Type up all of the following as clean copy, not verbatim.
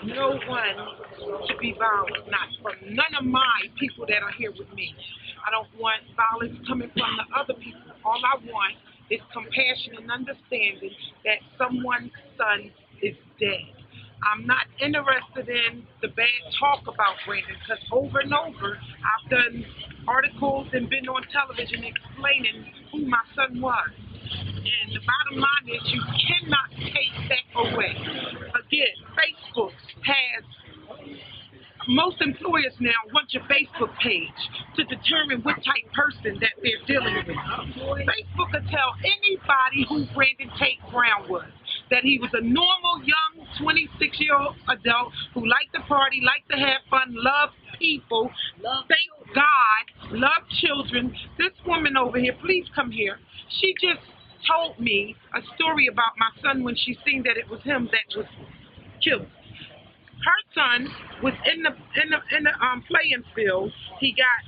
No one should be violent, not from none of my people that are here with me. I don't want violence coming from the other people. All I want is compassion and understanding that someone's son is dead. I'm not interested in the bad talk about Brandon because over and over I've done articles and been on television explaining who my son was. And the bottom line is you cannot take that away. Again, Facebook has most employers now want your Facebook page to determine what type person that they're dealing with. Facebook will tell anybody who Brandon TATE-BROWN was. That he was a normal, young, 26-year-old adult who liked to party, liked to have fun, loved people, thank God, loved children. This woman over here, please come here. She just told me a story about my son when she seen that it was him that was killed. Her son was in the playing field. He got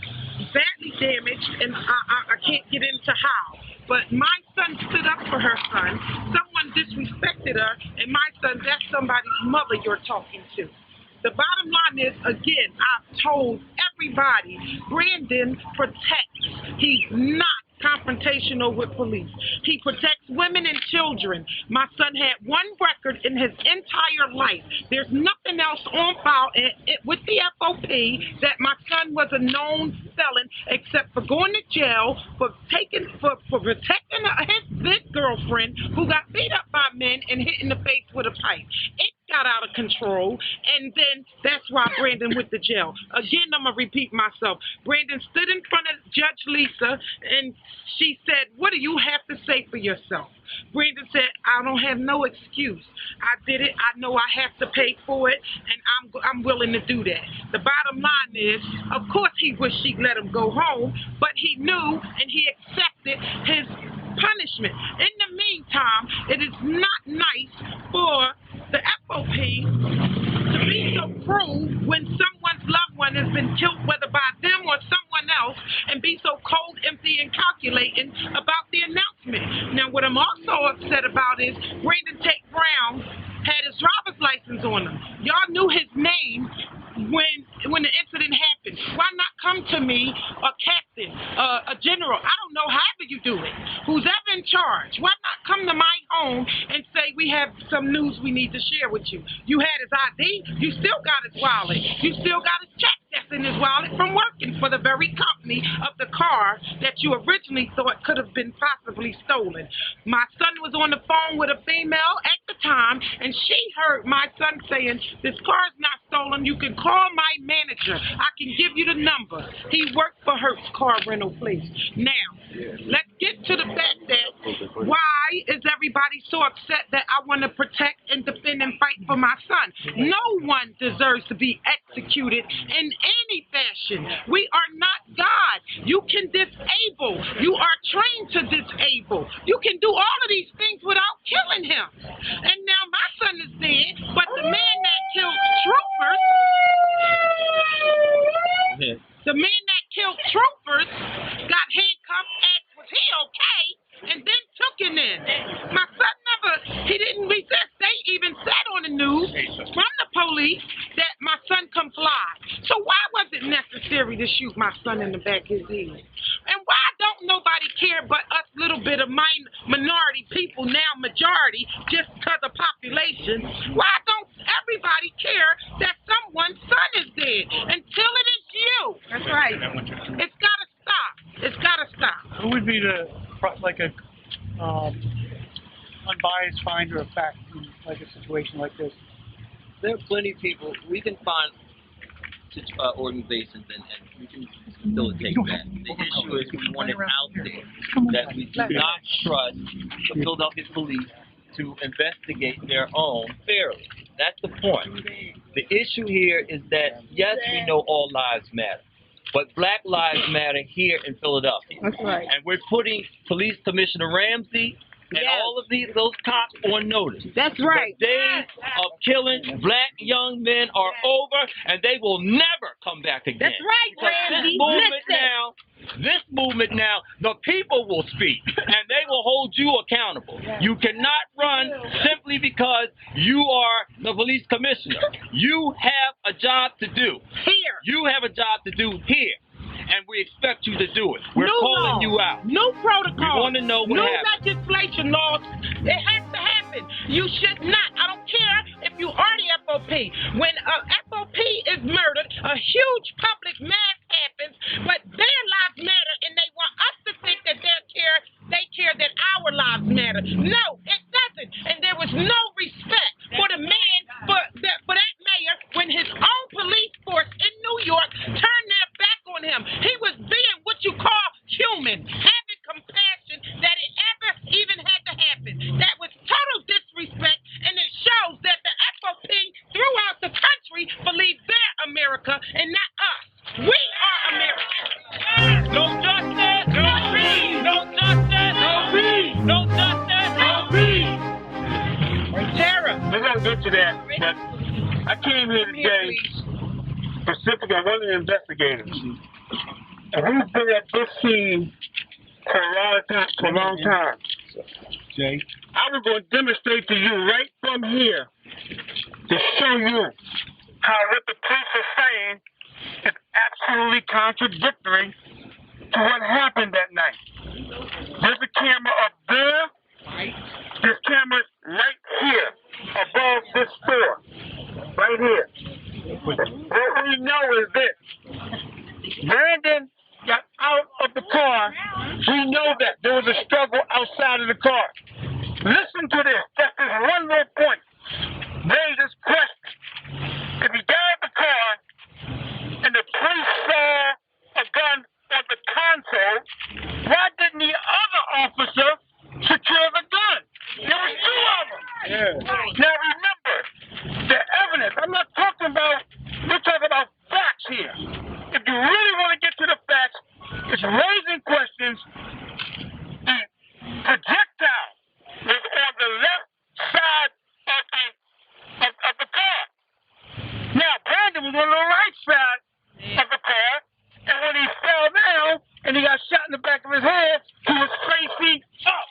badly damaged, and I can't get into how. But my son stood up for her son. Someone disrespected her, and my son, that's somebody's mother you're talking to. The bottom line is, again, I've told everybody, Brandon protects. He's not confrontational with police. He protects women and children. My son had one record in his entire life. There's nothing else on file with the FOP that my son was a known felon except for going to jail for protecting his girlfriend who got beat up by men and hit in the face with a pipe. It got out of control, and then that's why Brandon went to jail. Again, I'm going to repeat myself. Brandon stood in front of Judge Lisa, and she said, what do you have to say for yourself? Brandon said, I don't have no excuse. I did it. I know I have to pay for it, and I'm willing to do that. The bottom line is, of course he wished she'd let him go home, but he knew and he accepted his punishment. In the meantime, it is not nice for the FOP to be so cruel when someone's loved one has been killed, whether by them or someone else, and be so cold, empty, and calculating about the announcement. Now, what I'm also upset about is Brandon TATE-BROWN had his driver's license on him. Y'all knew his name when the incident happened. Why not come to me, a captain, a general, I don't know, however you do it, who's ever in charge? Why not come to my home and say, we have some news we need to share with you? You had his ID, you still got his wallet, you still got his check that's in his wallet from working for the very company of the car that you originally thought could have been possibly stolen. My son was on the phone with a female at the time, and she heard my son saying, this car's not stolen, you can call my manager, I can give you the number. He worked for Hertz Car Rental Place. Now, let's get to the fact that why is everybody so upset that I want to protect and defend and fight for my son? No one deserves to be executed in any fashion. We are not God. You can disable. You are trained to disable. You can do all of these things without killing him. And now my son is dead, but the man that killed troopers, got handcuffed, asked, was he okay? And then took him in. My son he didn't resist. They even said on the news from the police that my son complied. So why was it necessary to shoot my son in the back of his head? And why don't nobody care but us little bit of minority people, now majority, just because of population? Why don't everybody care that someone's son is dead until it is you? That's right. It's got to stop. It's got to stop. Who would be unbiased finder of fact in like a situation like this? There are plenty of people. We can find organizations and we can facilitate that. The issue is we want it out there that we do not trust the Philadelphia police to investigate their own fairly. That's the point. The issue here is that, yes, we know all lives matter, but Black Lives Matter here in Philadelphia. That's right. And we're putting Police Commissioner Ramsey and all of those cops on notice. That's right. The days of killing black young men are over, and they will never come back again. That's right, Because this movement now, the people will speak, and they will hold you accountable. You cannot run simply because you are the police commissioner. You have a job to do. Here. You have a job to do here. And we expect you to do it. We're calling you out. New protocol. We want to know what happened. New legislation laws. It has to happen. You should not. I don't care if you are the FOP. When a FOP is murdered, a huge public mass happens, but their lives matter, and they want us to think that they care that our lives matter. No, it doesn't. And there was no respect for the man, for that mayor, when his own police force in New York turned their back on him. He was being what you call human, having compassion that it ever even had to happen. That was total disrespect, and it shows that the FOP throughout the country believe they're America and not us. We are America. No justice, no peace. No justice, no peace. No justice, no peace. Tara. We're going to get to that, but I came here today specifically, I'm one of the investigators. And we've been at this scene for a long time. Jay? I was going to demonstrate to you right from here to show you how what the police are saying is absolutely contradictory to what happened that night. There's a camera up there. This camera's right here, above this store. Right here. What we know is this. Brandon got out of the car. We know that there was a struggle outside of the car. Listen to this. Just this one little point. There's this question. If he got out of the car and the police saw a gun on the console, why didn't the other officer secure the gun? There was two of them. Now remember, the evidence, we're talking about facts here. If you really want to get to the facts, it's raising questions. The projectile was on the left side of the car. Now, Brandon was on the right side of the car, and when he fell down and he got shot in the back of his head, he was facing up,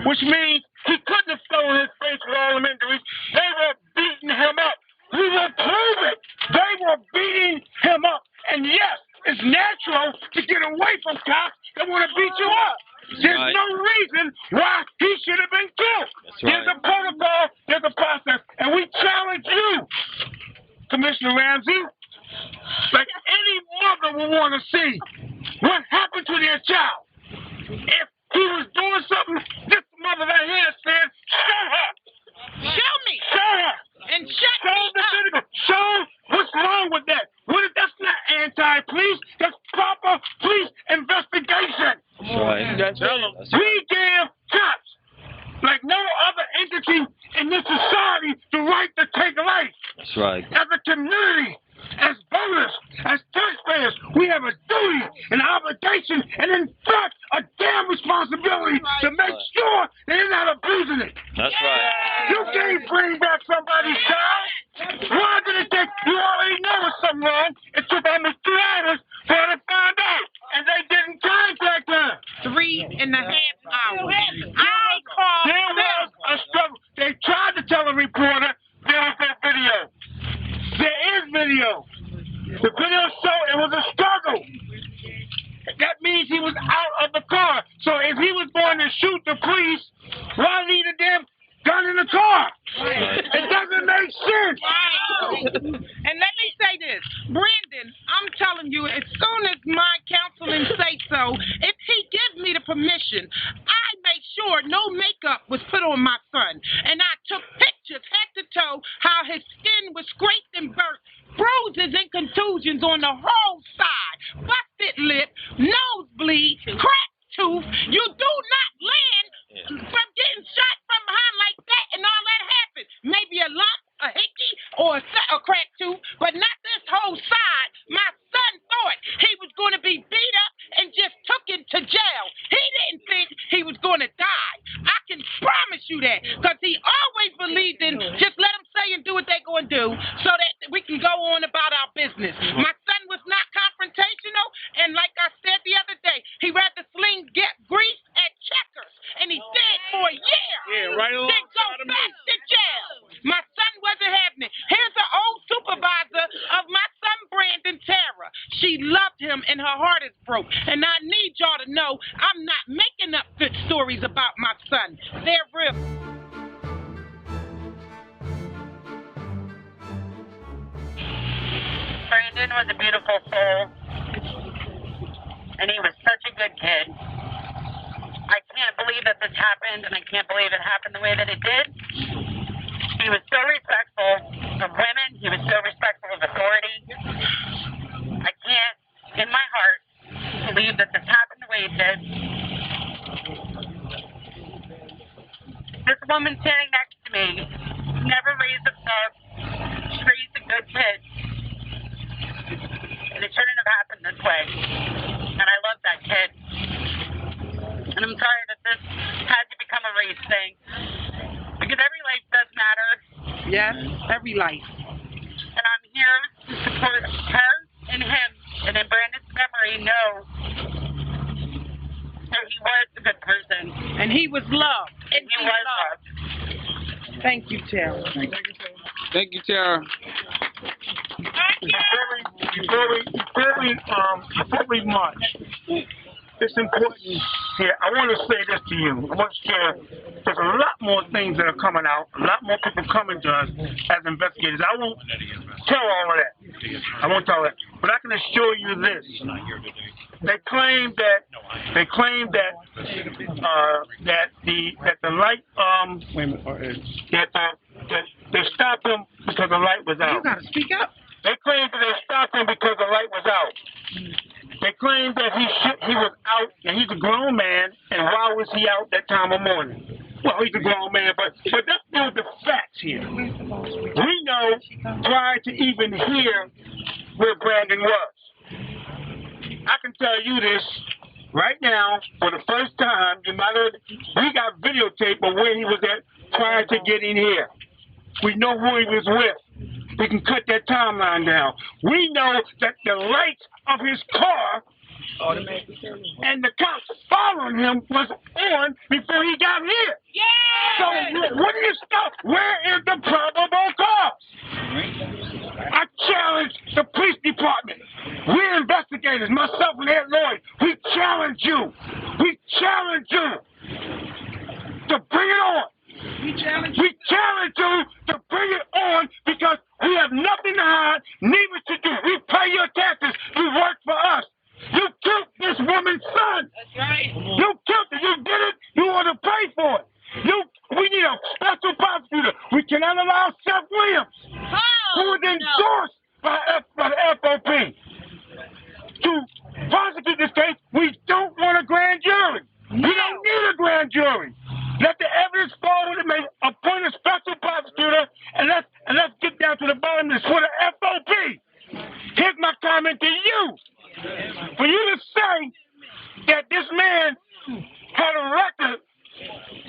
which means he couldn't have thrown his face with all them injuries. They were beating him up. We will prove it. They were beating him up. And yes, it's natural to get away from cops that want to beat you up. There's no reason why he should have been killed. There's a protocol, there's a process, and we challenge you, Commissioner Ramsey, like any mother would want to see what happened to their child. If he was doing something, this mother right here said, show her. Show me. Show her. And shut me up. Show what's wrong with that. That's not anti-police. That's proper police investigation. That's right. We give cops, like no other entity in this society, the right to take life. That's right. As a community, as voters, as taxpayers, we have a duty, an obligation, and in fact, a damn responsibility to make sure they're not abusing it. That's right. You can't bring back somebody's child. Why did it take? You already know it's something wrong. It took almost 3 hours for her to find out, and they didn't contact her. 3.5 hours. I called. There was a struggle. They tried to tell a reporter there was no video. There is video. The video showed it was a struggle. That means he was out of the car. So if he was going to shoot the police, why leave the damn gun in the car? It doesn't make sense. And let me say this, Brandon, I'm telling you, as soon as my councilman say so, if he gives me the permission, I make sure no makeup was put on my son. And I took pictures head to toe, how his skin was scraped and burnt, bruises and contusions on the whole side, busted lip, nosebleed, cracked tooth. You do not land from getting shot from behind like that and all that happened. Maybe a lump, a hickey, or a cracked tooth, but not this whole side. My son thought he was going to be beat up and just took him to jail. He didn't think he was going to die. I so that we can go on about our business. My son was not confrontational, and like I said the other day, he rather sling grease at Checkers, and he did for a year. Yeah, right Then go alongside of me. back to jail. My son wasn't having it. Here's an old supervisor of my son, Brandon Tara. She loved him, and her heart is broke. And I need y'all to know I'm not making up good stories about my son. They're real. Brandon was a beautiful soul, and he was such a good kid. I can't believe that this happened, and I can't believe it happened the way that it did. He was so respectful of women. He was so respectful of authority. I can't, in my heart, believe that this happened the way it did. This woman standing next to me never raised a fuss. She raised a good kid. And it shouldn't have happened this way. And I love that kid. And I'm sorry that this had to become a race thing. Because every life does matter. Yes, every life. And I'm here to support her and him. And in Brandon's memory, know that he was a good person. And he was loved. And he was loved. Thank you, Tara. Thank you, Tara. Before we march, it's important here. I want to say this to you. I want to share. There's a lot more things that are coming out. A lot more people coming to us as investigators. I won't tell all of that. I won't tell that. But I can assure you this. They claim that the light that they stopped him because the light was out. You gotta speak up. They claim that they stopped him because the light was out. They claim that he was out and he's a grown man, and why was he out that time of morning? Well, he's a grown man, but that's not the facts here. We know prior to even hear where Brandon was. I can tell you this right now for the first time. You might have, we got videotape of where he was at prior to getting here. We know who he was with. We can cut that timeline down. We know that the lights of his car and the cops following him was on before he got here. Yeah. So what do you stop? Where is the probable cause? I challenge the police department. We're investigators, myself and Ed Lloyd. We challenge you. We challenge you to bring it on. We challenge you to bring it on because we have nothing to hide, neither to do. We pay your taxes. You work for us. You killed this woman's son. That's right. You killed it. You did it. You ought to pay for it. We need a special prosecutor. We cannot allow Seth Williams, who was endorsed by the FOP, to prosecute this case. We don't want a grand jury. No. We don't need a grand jury. Let the evidence fall with it. Appoint a special prosecutor, and let's get down to the bottom of this for the FOP. Here's my comment to you. For you to say that this man had a record,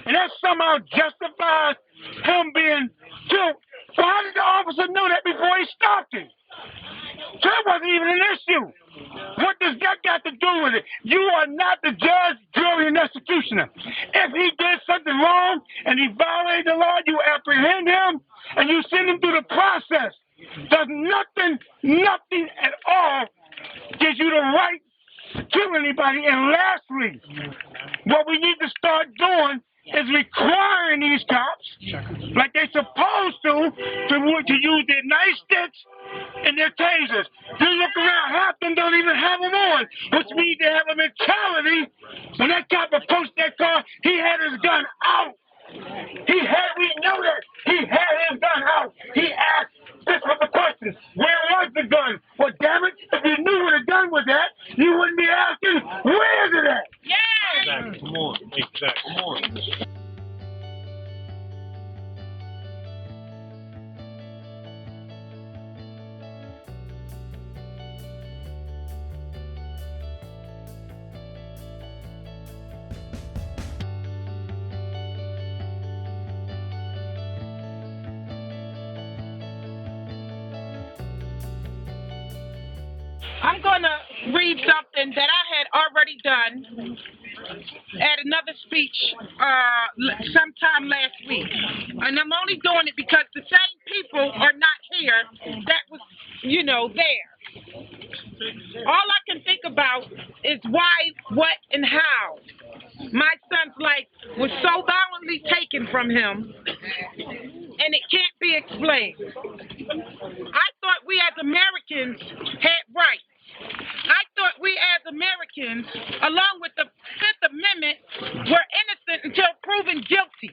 and that somehow justifies him being killed, so how did the officer know that before he stopped him? That wasn't even an issue. What does that got to do with it? You are not the judge, jury, and executioner. If he did something wrong and he violated the law, you apprehend him and you send him through the process. Does nothing at all gives you the right to kill anybody. And lastly, what we need to start doing is requiring these cops, like they're supposed to use their nightsticks and their tasers. You look around, half them don't even have them on, which means they have a mentality. When that cop approached that car, he had his gun out. We know that. He had his gun out. He asked, this was the question, where was the gun? Well, damn it, if you knew where the gun was at, you wouldn't be asking, where is it at? Yeah! Exactly. Come on. Exactly. Come on. I'm going to read something that I had already done at another speech sometime last week. And I'm only doing it because the same people are not here that was, there. All I can think about is why, what, and how my son's life was so violently taken from him, and it can't be explained. I thought we as Americans had rights. I thought we as Americans, along with the Fifth Amendment, were innocent until proven guilty.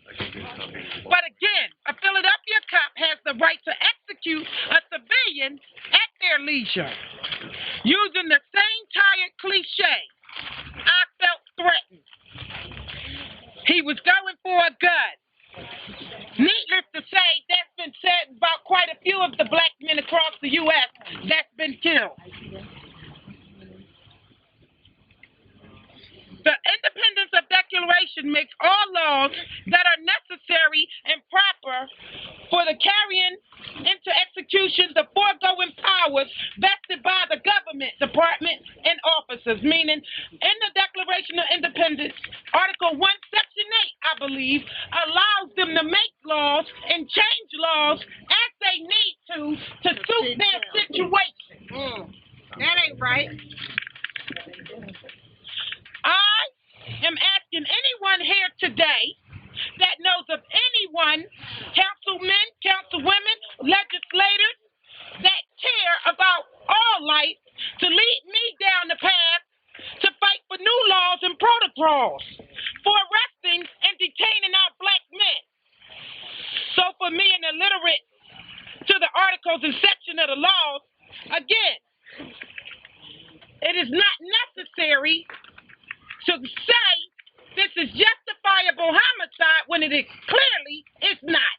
But again, a Philadelphia cop has the right to execute a civilian at their leisure. Using the same tired cliche, I felt threatened. He was going for a gun. Needless to say, that's been said about quite a few of the black men across the U.S. that's been killed. The Independence of Declaration makes all laws that are necessary and proper for the carrying into execution the foregoing powers vested by the government, department, and officers. Meaning, in the Declaration of Independence, Article 1, Section 8, I believe, allows them to make laws and change laws as they need to suit their situation. That ain't right. I am asking anyone here today that knows of anyone, councilmen, councilwomen, legislators, that care about all life to lead me down the path to fight for new laws and protocols for arresting and detaining our black men. So for me, an illiterate to the articles and section of the laws, again, it is not necessary to say this is justifiable homicide when it is clearly is not.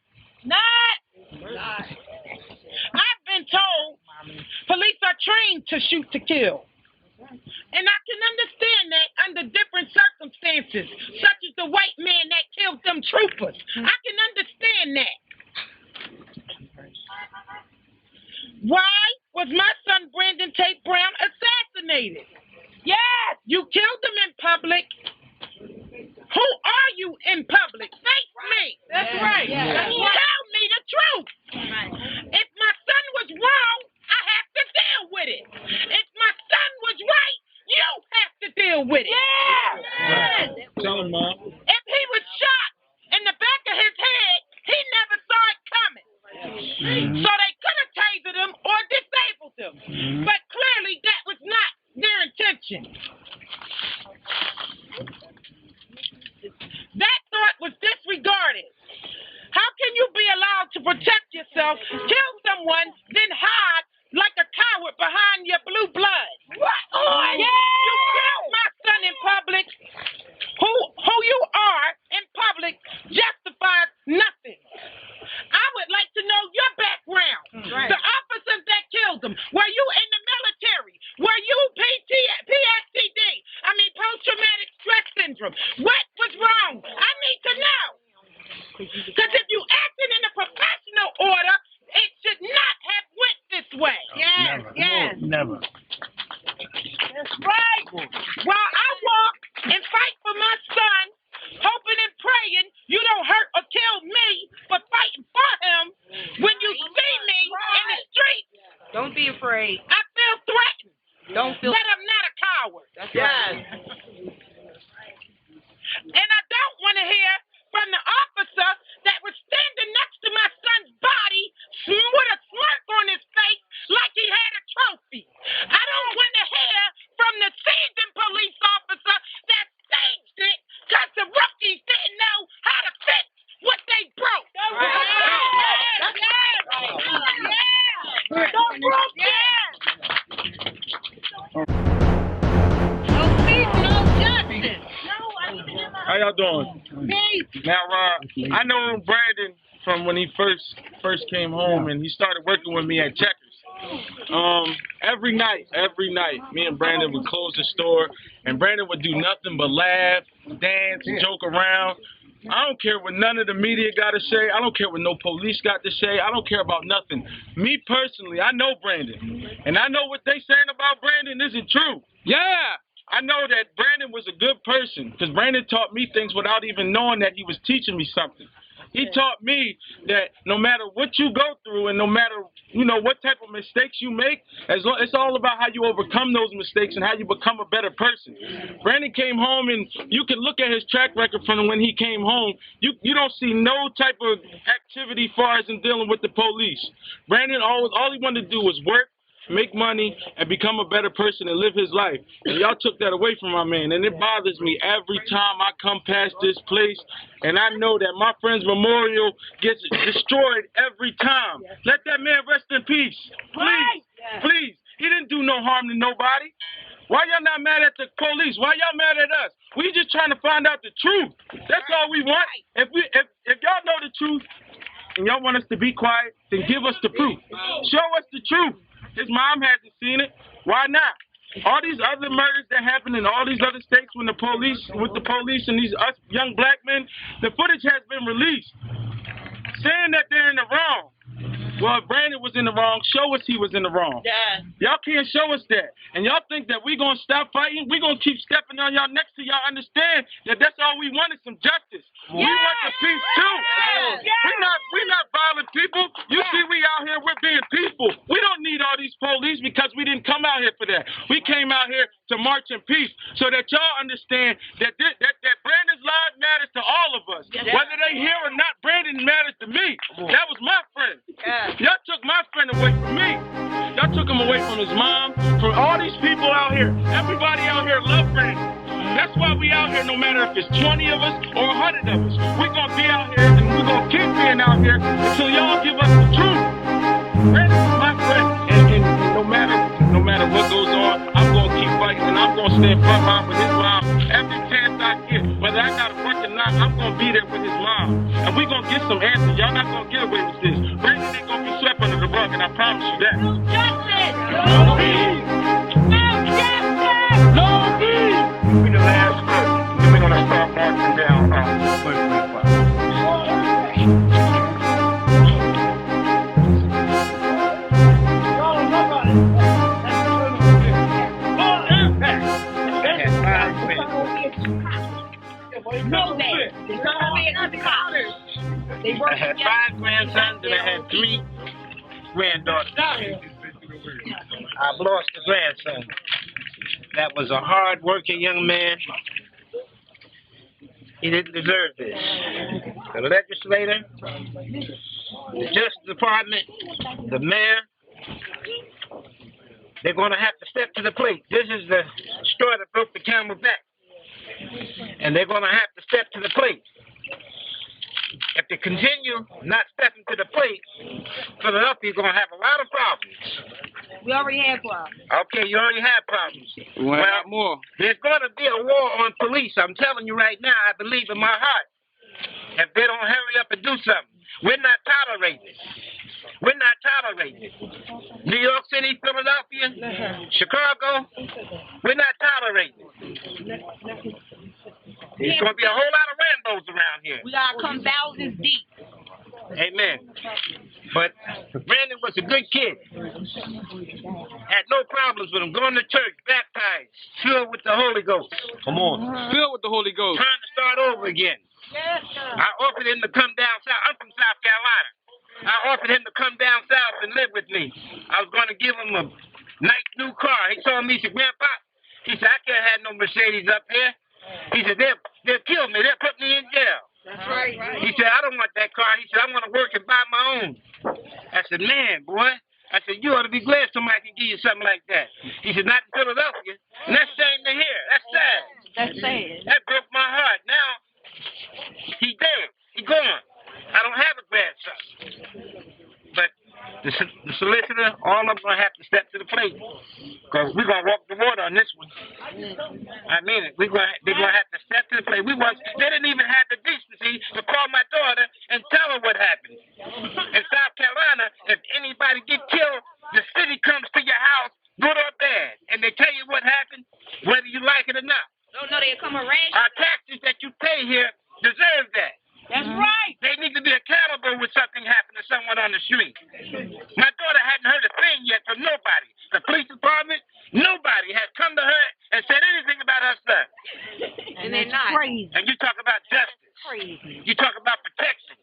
I've been told police are trained to shoot to kill. And I can understand that under different circumstances, such as the white man that killed them troopers. I can understand that. Why was my son Brandon TATE-BROWN assassinated? Yes, you killed him in public. Who are you in public? Face me. That's right. Tell me the truth. If my son was wrong, I have to deal with it. If my son was right, you have to deal with it. Tell him, Mom. If he was shot in the back of his head, he never saw it coming. So they could have tasered him or disabled him. But clearly that was not their intention. That thought was disregarded. How can you be allowed to protect yourself, kill someone, then hide like a coward behind your blue blood? What? You killed my son in public. Who you are in public justifies nothing. I would like to know your background. Right. The officers that killed them. Were you in the military? Were you PTSD? Post-traumatic stress syndrome. What was wrong? I need to know. Because if you acted in a professional order, it should not have went this way. Never. That's right. While I walk and fight for my son, hoping and praying you don't hurt or kill me, but fighting for him, when you see me in the streets, Don't be afraid. I feel threatened. Don't feel. But I'm not a coward. That's right. And I don't want to hear from the officer that was standing next to my son's body with a smirk on his face like he had a trophy. I don't want to hear from the seasoned police officer that staged it because the rookies didn't know how to fix what they broke. How y'all doing? Now, I know Brandon from when he first came home, and he started working with me at Checkers. Every night, me and Brandon would close the store, and Brandon would do nothing but laugh, dance, joke around. I don't care what none of the media got to say. I don't care what no police got to say. I don't care about nothing. Me personally, I know Brandon. And I know what they saying about Brandon isn't true. Yeah. I know that Brandon was a good person because Brandon taught me things without even knowing that he was teaching me something. He taught me that no matter what you go through and no matter, what type of mistakes you make, it's all about how you overcome those mistakes and how you become a better person. Brandon came home, and you can look at his track record from when he came home. You don't see no type of activity as far as in dealing with the police. Brandon, all he wanted to do was work, make money, and become a better person and live his life. And y'all took that away from my man, and it bothers me every time I come past this place, and I know that my friend's memorial gets destroyed every time. Let that man rest in peace. Please, please. He didn't do no harm to nobody. Why y'all not mad at the police? Why y'all mad at us? We just trying to find out the truth. That's all we want. If y'all know the truth and y'all want us to be quiet, then give us the proof. Show us the truth. His mom hasn't seen it. Why not? All these other murders that happen in all these other states with the police and these us young black men, the footage has been released saying that they're in the wrong. Well, if Brandon was in the wrong, show us he was in the wrong. Yeah. Y'all can't show us that. And y'all think that we're going to stop fighting? We're going to keep stepping on y'all necks till y'all understand that that's all we want is some justice. We want the peace too. We're not violent people. You see we out here, we're being peaceful. We don't need all these police because we didn't come out here for that. We came out here to march in peace so that y'all understand that Brandon's life matters to all of us. Whether they here or not, Brandon matters to me. That was my friend. Y'all took my friend away from me. Y'all took him away from his mom, from all these people out here. Everybody out here love Brandon. That's why we out here, no matter if it's 20 of us or 100 of us. We're going to be out here and we're going to keep being out here until y'all give us the truth. Brandon's my friend. And no matter what goes on, I'm going to keep fighting and I'm going to stand front line with his mom every chance I get. Whether I got to work or not, I'm going to be there with his mom. And we're going to get some answers. Y'all not going to get away with this. Brandon ain't going to be swept under the rug, and I promise you that. No justice! No peace! No justice! No peace! We're the last group. Then we're going to start marching down. No man. I had 5 grandsons and I had 3 granddaughters. I've lost a grandson. That was a hard-working young man. He didn't deserve this. The legislator, the Justice Department, the mayor, they're going to have to step to the plate. This is the straw that broke the camel's back. And they're going to have to step to the plate. If they continue not stepping to the plate, Philadelphia's going to have a lot of problems. We already had problems. Okay, you already have problems. Well, more. There's going to be a war on police. I'm telling you right now, I believe in my heart. If they don't hurry up and do something, we're not tolerating it. We're not tolerating it. New York City, Philadelphia, Chicago, we're not tolerating it. There's going to be a whole lot of Rambos around here. We gotta come thousands deep. Amen. But Brandon was a good kid. Had no problems with him. Going to church, baptized, filled with the Holy Ghost. Come on. Filled with the Holy Ghost. Trying to start over again. I offered him to come down south. I'm from South Carolina. I offered him to come down south and live with me. I was going to give him a nice new car. He told me, he said, Grandpa, he said, I can't have no Mercedes up here. He said, they'll kill me. They'll put me in jail. That's right. He said, I don't want that car. He said, I want to work and buy my own. I said, man, boy. I said, you ought to be glad somebody can give you something like that. He said, not in Philadelphia. And that's shame to hear. That's sad. That's sad. That broke my heart. Now, he dead. He gone. I don't have a grandson. But the solicitor, all of them going to have to step to the plate. Because we're going to walk the water on this one. I mean it. They're going to have to step to the plate. They didn't even have the decency to call my daughter and tell her what happened. In South Carolina, if anybody get killed, the city comes to your house, good or bad, and they tell you what happened, whether you like it or not. Don't know they'll come around. Our taxes that you pay here deserve that. thing yet from nobody. The police department, nobody has come to her and said anything about her son. And they're not. Crazy. And you talk about justice. Crazy. You talk about protection.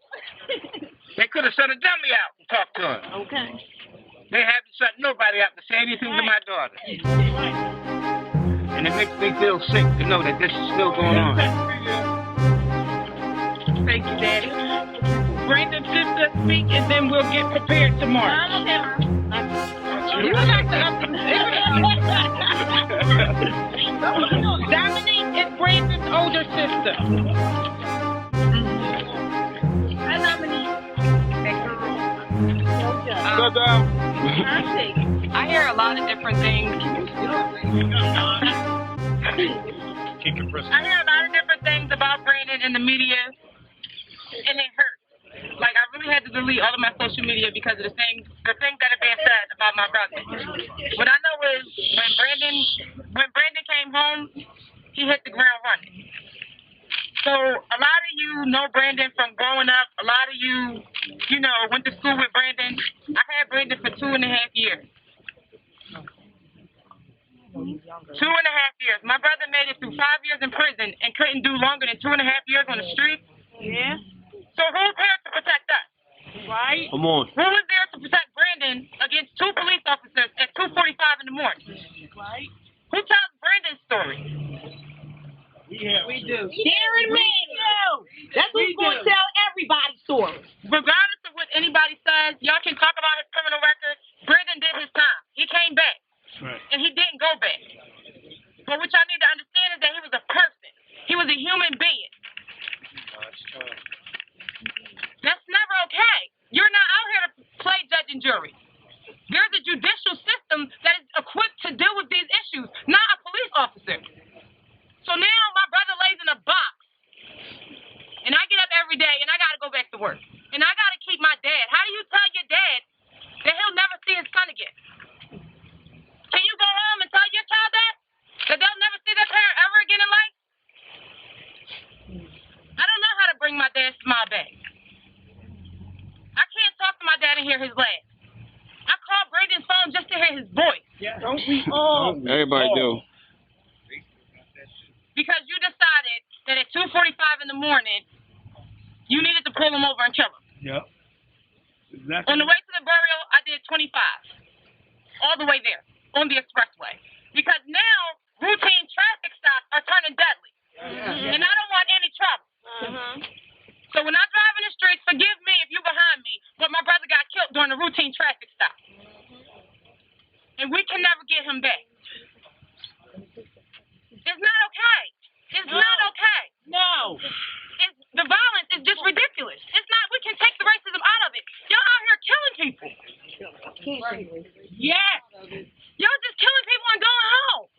They could have sent a dummy out and talked to her. Okay. They haven't sent nobody out to say anything to my daughter. And it makes me feel sick to know that this is still going on. Thank you, Daddy. Brandon's sister speak, and then we'll get prepared to march. I'm okay, You got to Dominique is Brandon's older sister. Hi, Dominique. Sit down. I hear a lot of different things. I hear a lot of different things about Brandon in the media, and it hurts. Like, I really had to delete all of my social media because of the things that are being said about my brother. What I know is when Brandon came home, he hit the ground running. So a lot of you know Brandon from growing up. A lot of you went to school with Brandon. I had Brandon for 2.5 years. 2.5 years. My brother made it through 5 years in prison and couldn't do longer than 2.5 years on the street. Yeah. So who's there to protect us? Right. Come on. Who was there to protect Brandon against 2 police officers at 2:45 in the morning? Right. Who tells Brandon's story? We do. Darren Manuel. That's who's going to tell everybody's story. Regardless of what anybody says, y'all can talk about his criminal record. Brandon did his time. He came back. Right. And he didn't go back. But what y'all need to understand is that he was a person. He was a human being. That's never okay. You're not out here to play judge and jury. There's a judicial system that is equipped to deal with these issues, not a police officer. So now my brother lays in a box, and I get up every day, and I got to go back to work. And I got to keep my dad. How do you tell your dad that he'll never see his son again? Can you go home and tell your child that they'll never see their parent ever again in life? I don't know how to bring my dad's smile back. I can't talk to my dad and hear his laugh. I call Brandon's phone just to hear his voice. Yeah. Don't we all? Everybody do. Because you decided that at 2:45 in the morning, you needed to pull him over and kill him. Yep. Exactly. On the way to the burial, I did 25. All the way there, on the expressway. Because now, routine traffic stops are turning deadly. And I don't want any trouble. So when I drive in the streets, forgive me if you're behind me, but my brother got killed during a routine traffic stop. And we can never get him back. It's not okay. It's not okay. No. The violence is just ridiculous. It's not, we can take the racism out of it. Y'all out here killing people. Yes. Y'all just killing people and going home.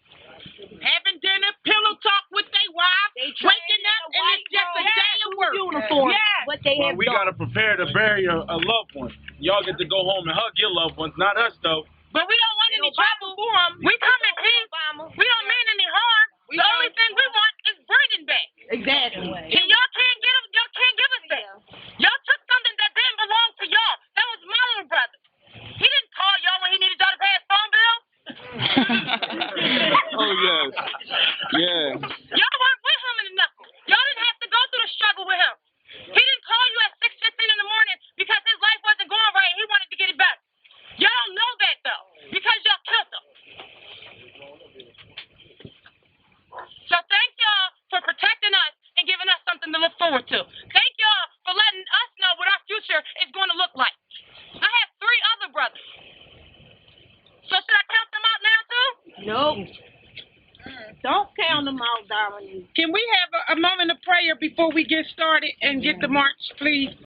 Having dinner, pillow talk with their wives, waking up, and it's just a day of work. Uniform. Yes. What they Well, have we done. gotta prepare to bury a loved one. Y'all get to go home and hug your loved ones, not us though. But we don't want any trouble for them. We come in peace. We don't mean any harm. The only thing we want is Brandon back. Exactly. And y'all can't give us that. Y'all took something that didn't belong to y'all. That was my little brother. He didn't call y'all when he needed y'all to pay his phone bill. Oh yes. Yeah. Y'all weren't with him in the knuckle. Y'all didn't have to go through the struggle with him. He didn't call you at 6:15 in the morning because his life wasn't going right and he wanted to get it better. Y'all don't know that though, because y'all killed him. So thank y'all for protecting us and giving us something to look forward to. Thank y'all for letting us know what our future is going to look like. I have 3 other brothers. So should I count them out now too? Nope. Don't count them out, darling. Can we have a moment of prayer before we get started and get the march, please?